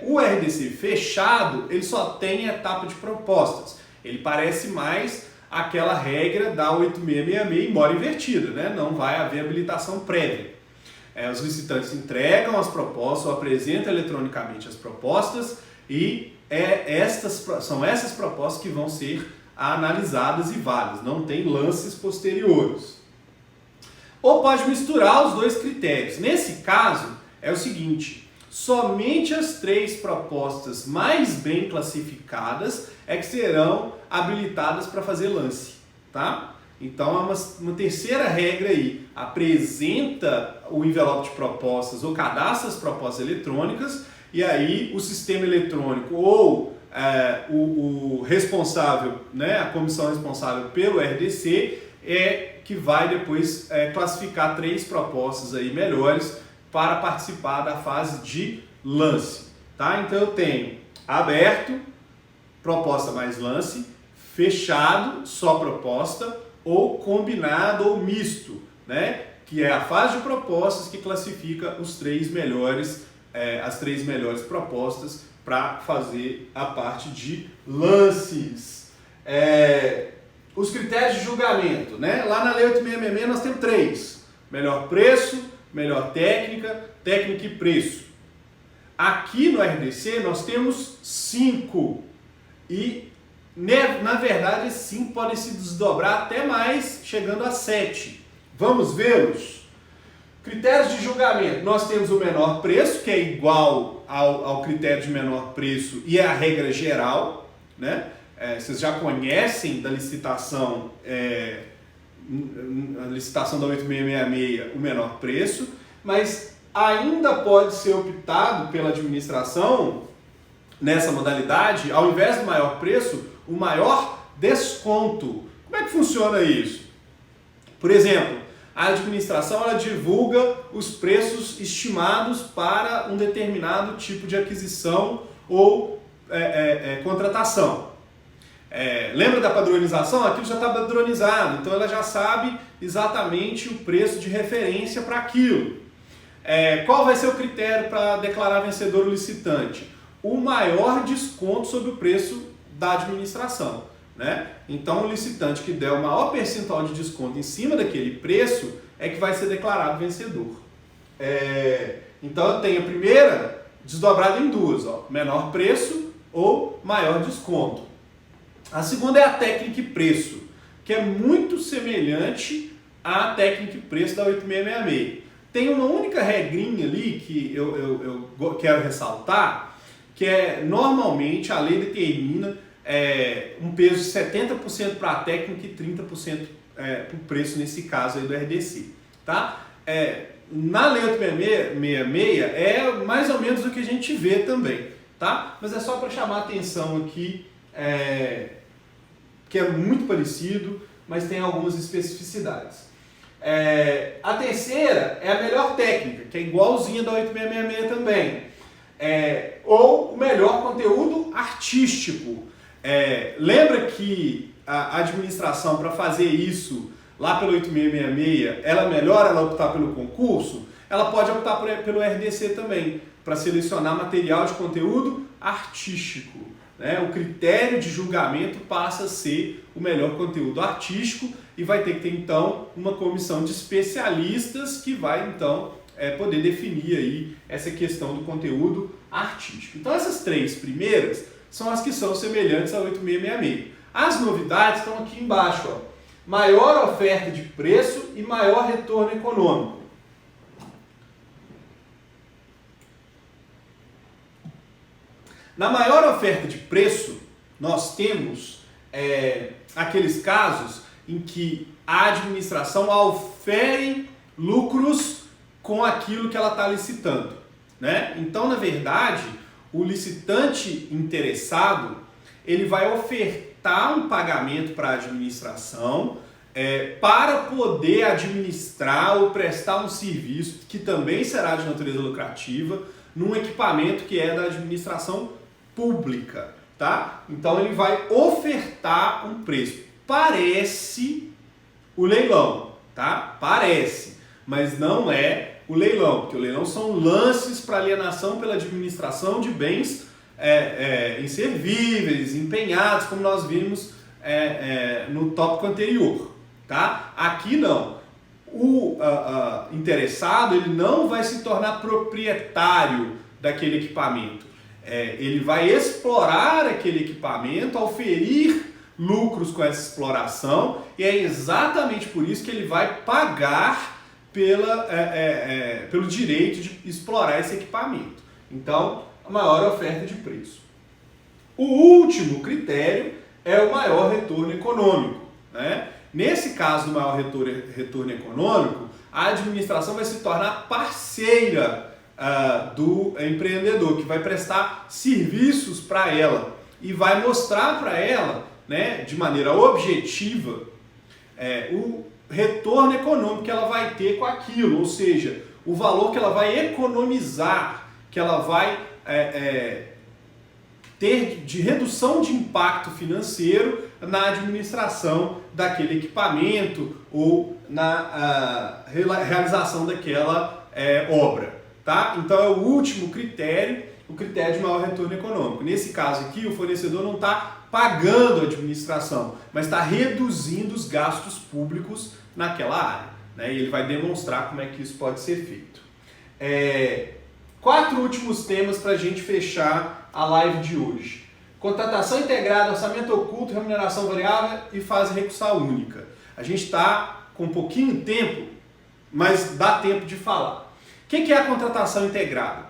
O RDC fechado, ele só tem a etapa de propostas. Ele parece mais aquela regra da 8666, embora invertida, né? Não vai haver habilitação prévia. Os licitantes entregam as propostas ou apresentam eletronicamente as propostas e são essas propostas que vão ser analisadas e válidas. Não tem lances posteriores. Ou pode misturar os 2 critérios. Nesse caso, é o seguinte: somente as 3 propostas mais bem classificadas é que serão habilitadas para fazer lance, tá? Então, é uma terceira regra aí. Apresenta o envelope de propostas ou cadastra as propostas eletrônicas e aí o sistema eletrônico ou o responsável, né, a comissão responsável pelo RDC que vai depois classificar 3 propostas aí melhores para participar da fase de lance, tá? Então eu tenho aberto, proposta mais lance, fechado, só proposta, ou combinado ou misto, né? Que é a fase de propostas que classifica os 3 melhores, as 3 melhores propostas para fazer a parte de lances. Os critérios de julgamento, né? Lá na Lei 8666 nós temos 3: melhor preço, melhor técnica, técnica e preço. Aqui no RDC nós temos 5 e na verdade esses 5 podem se desdobrar até mais, chegando a 7. Vamos vê-los? Critérios de julgamento. Nós temos o menor preço, que é igual ao critério de menor preço e é a regra geral, né? Vocês já conhecem da licitação, a licitação da 8666, o menor preço, mas ainda pode ser optado pela administração, nessa modalidade, ao invés do maior preço, o maior desconto. Como é que funciona isso? Por exemplo, a administração ela divulga os preços estimados para um determinado tipo de aquisição ou contratação. Lembra da padronização? Aquilo já está padronizado, então ela já sabe exatamente o preço de referência para aquilo. Qual vai ser o critério para declarar vencedor o licitante? O maior desconto sobre o preço da administração, né? Então o licitante que der o maior percentual de desconto em cima daquele preço é que vai ser declarado vencedor. Então eu tenho a primeira desdobrada em 2, ó, menor preço ou maior desconto. A segunda é a técnica e preço, que é muito semelhante à técnica e preço da 8666. Tem uma única regrinha ali que eu quero ressaltar, que normalmente a lei determina um peso de 70% para a técnica e 30% para o preço, nesse caso aí do RDC. Tá? Na lei 8666 é mais ou menos o que a gente vê também. Tá? Mas é só para chamar a atenção aqui, que é muito parecido, mas tem algumas especificidades. A terceira é a melhor técnica, que é igualzinha da 8666 também. Ou o melhor conteúdo artístico. Lembra que a administração, para fazer isso lá pelo 8666, ela é melhor ela optar pelo concurso? Ela pode optar pelo RDC também, para selecionar material de conteúdo artístico. Né? O critério de julgamento passa a ser o melhor conteúdo artístico e vai ter que ter, então, uma comissão de especialistas que vai, então, poder definir aí essa questão do conteúdo artístico. Então, essas três primeiras são as que são semelhantes ao 8666. As novidades estão aqui embaixo. Ó. Maior oferta de preço e maior retorno econômico. Na maior oferta de preço, nós temos aqueles casos em que a administração ofere lucros com aquilo que ela está licitando. Né? Então, na verdade, o licitante interessado ele vai ofertar um pagamento para a administração para poder administrar ou prestar um serviço que também será de natureza lucrativa num equipamento que é da administração pública, tá? Então ele vai ofertar um preço. Parece o leilão, tá? Parece, mas não é o leilão, porque o leilão são lances para alienação pela administração de bens inservíveis, empenhados, como nós vimos no tópico anterior, tá? Aqui não. O interessado ele não vai se tornar proprietário daquele equipamento. Ele vai explorar aquele equipamento, oferir lucros com essa exploração e é exatamente por isso que ele vai pagar pelo direito de explorar esse equipamento. Então, a maior oferta de preço. O último critério é o maior retorno econômico. Né? Nesse caso do maior retorno econômico, a administração vai se tornar parceira do empreendedor, que vai prestar serviços para ela e vai mostrar para ela, né, de maneira objetiva, o retorno econômico que ela vai ter com aquilo, ou seja, o valor que ela vai economizar, que ela vai ter de redução de impacto financeiro na administração daquele equipamento ou na realização daquela obra. Tá? Então é o último critério, o critério de maior retorno econômico. Nesse caso aqui, o fornecedor não está pagando a administração, mas está reduzindo os gastos públicos naquela área. Né? E ele vai demonstrar como é que isso pode ser feito. 4 últimos temas para a gente fechar a live de hoje. Contratação integrada, orçamento oculto, remuneração variável e fase recursal única. A gente está com um pouquinho de tempo, mas dá tempo de falar. O que é a contratação integrada?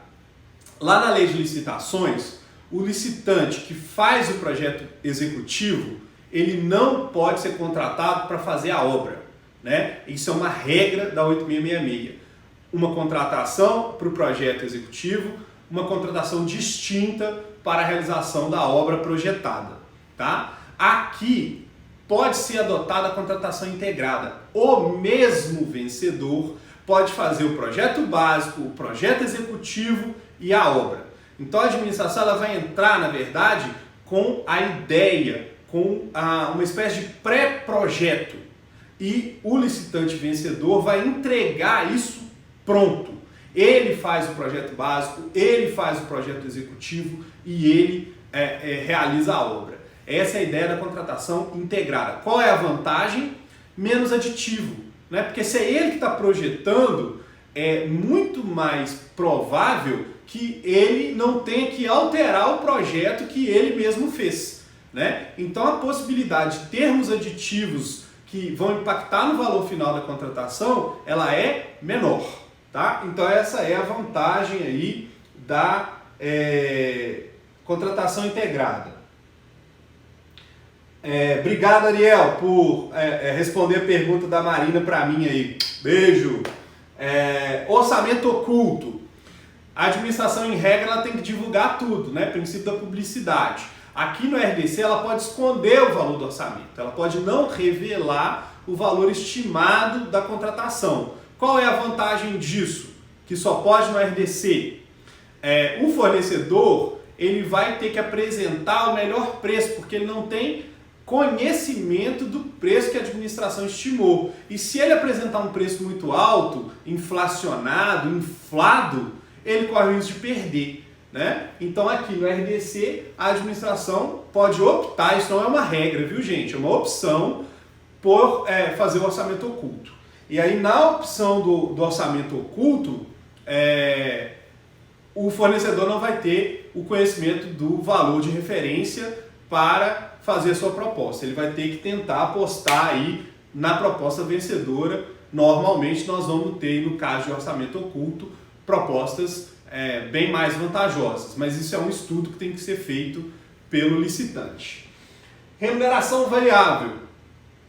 Lá na lei de licitações, o licitante que faz o projeto executivo, ele não pode ser contratado para fazer a obra. Né? Isso é uma regra da 8666. Uma contratação para o projeto executivo, uma contratação distinta para a realização da obra projetada. Tá? Aqui pode ser adotada a contratação integrada. O mesmo vencedor pode fazer o projeto básico, o projeto executivo e a obra. Então a administração ela vai entrar, na verdade, com a ideia, com uma espécie de pré-projeto. E o licitante vencedor vai entregar isso pronto. Ele faz o projeto básico, ele faz o projeto executivo e ele realiza a obra. Essa é a ideia da contratação integrada. Qual é a vantagem? Menos aditivo. Né? Porque se é ele que está projetando, é muito mais provável que ele não tenha que alterar o projeto que ele mesmo fez. Né? Então a possibilidade de termos aditivos que vão impactar no valor final da contratação, ela é menor. Tá? Então essa é a vantagem aí da contratação integrada. Obrigado, Ariel, por responder a pergunta da Marina para mim aí. Beijo. Orçamento oculto. A administração, em regra, ela tem que divulgar tudo, né? Princípio da publicidade. Aqui no RDC, ela pode esconder o valor do orçamento. Ela pode não revelar o valor estimado da contratação. Qual é a vantagem disso? Que só pode no RDC. O fornecedor ele vai ter que apresentar o melhor preço, porque ele não tem conhecimento do preço que a administração estimou. E se ele apresentar um preço muito alto, inflacionado, inflado, ele corre o risco de perder, né? Então aqui no RDC a administração pode optar, isso não é uma regra, viu gente? É uma opção por fazer o orçamento oculto. E aí na opção do orçamento oculto, o fornecedor não vai ter o conhecimento do valor de referência para fazer a sua proposta. Ele vai ter que tentar apostar aí na proposta vencedora. Normalmente nós vamos ter, no caso de orçamento oculto, propostas bem mais vantajosas, mas isso é um estudo que tem que ser feito pelo licitante. Remuneração variável.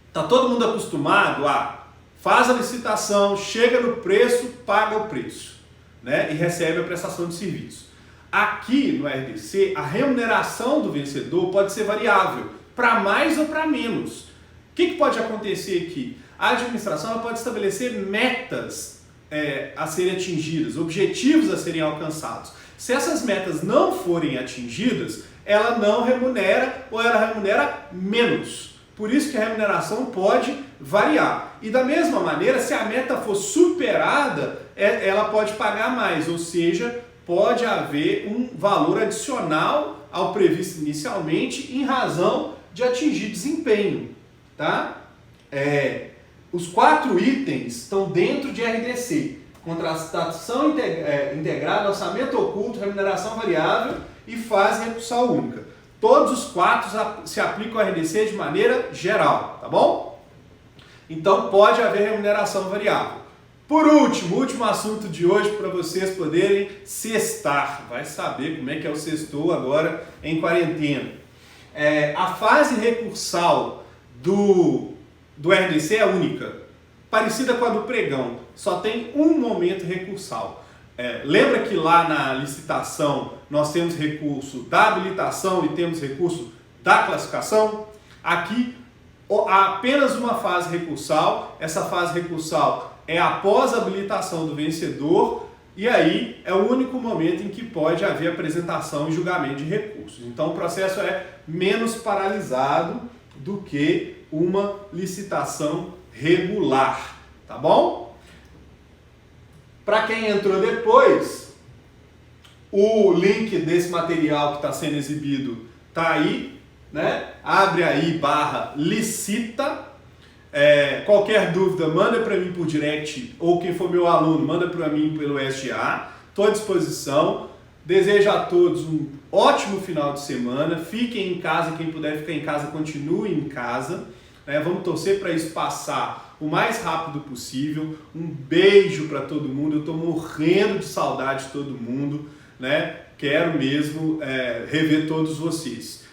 Está todo mundo acostumado a faz a licitação, chega no preço, paga o preço, né? E recebe a prestação de serviço. Aqui no RDC, a remuneração do vencedor pode ser variável, para mais ou para menos. O que pode acontecer aqui? A administração ela pode estabelecer metas a serem atingidas, objetivos a serem alcançados. Se essas metas não forem atingidas, ela não remunera ou ela remunera menos. Por isso que a remuneração pode variar. E da mesma maneira, se a meta for superada, ela pode pagar mais, ou seja, pode haver um valor adicional ao previsto inicialmente em razão de atingir desempenho, tá? Os 4 itens estão dentro de RDC: contratação integrada, orçamento oculto, remuneração variável e fase recursal única. Todos os 4 se aplicam ao RDC de maneira geral, tá bom? Então pode haver remuneração variável. Por último, último assunto de hoje para vocês poderem sextar. Vai saber como é que é o sextou agora em quarentena. A fase recursal do RDC é única, parecida com a do pregão, só tem um momento recursal. Lembra que lá na licitação nós temos recurso da habilitação e temos recurso da classificação? Aqui há apenas uma fase recursal. Essa fase recursal é após a habilitação do vencedor e aí é o único momento em que pode haver apresentação e julgamento de recursos. Então o processo é menos paralisado do que uma licitação regular, tá bom? Para quem entrou depois, o link desse material que está sendo exibido está aí, né? Abre aí /licita. Qualquer dúvida, manda para mim por direct, ou quem for meu aluno, manda para mim pelo SGA. Estou à disposição. Desejo a todos um ótimo final de semana. Fiquem em casa, quem puder ficar em casa, continue em casa. Vamos torcer para isso passar o mais rápido possível. Um beijo para todo mundo. Eu estou morrendo de saudade de todo mundo, né? Quero mesmo rever todos vocês.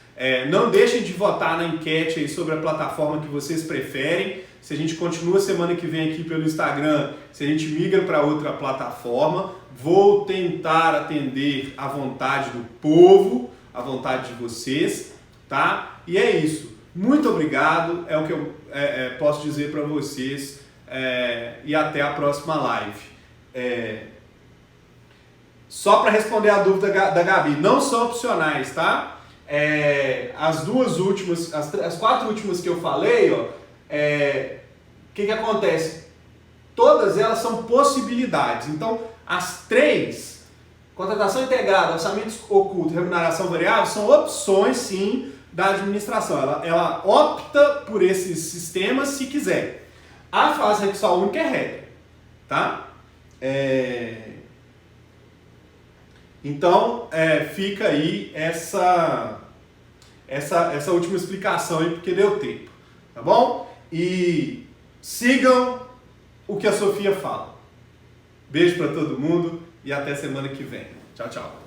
Não deixem de votar na enquete aí sobre a plataforma que vocês preferem. Se a gente continua semana que vem aqui pelo Instagram, se a gente migra para outra plataforma, vou tentar atender a vontade do povo, a vontade de vocês, tá? E é isso. Muito obrigado, é o que eu posso dizer para vocês e até a próxima live. Só para responder a dúvida da Gabi, não são opcionais, tá? As 4 últimas que eu falei, ó, que acontece? Todas elas são possibilidades. Então, as 3, contratação integrada, orçamento oculto, remuneração variável, são opções, sim, da administração. Ela opta por esses sistemas se quiser. A fase recursal única é regra, tá? Então, fica aí essa última explicação aí, porque deu tempo, tá bom? E sigam o que a Sofia fala. Beijo para todo mundo e até semana que vem. Tchau, tchau.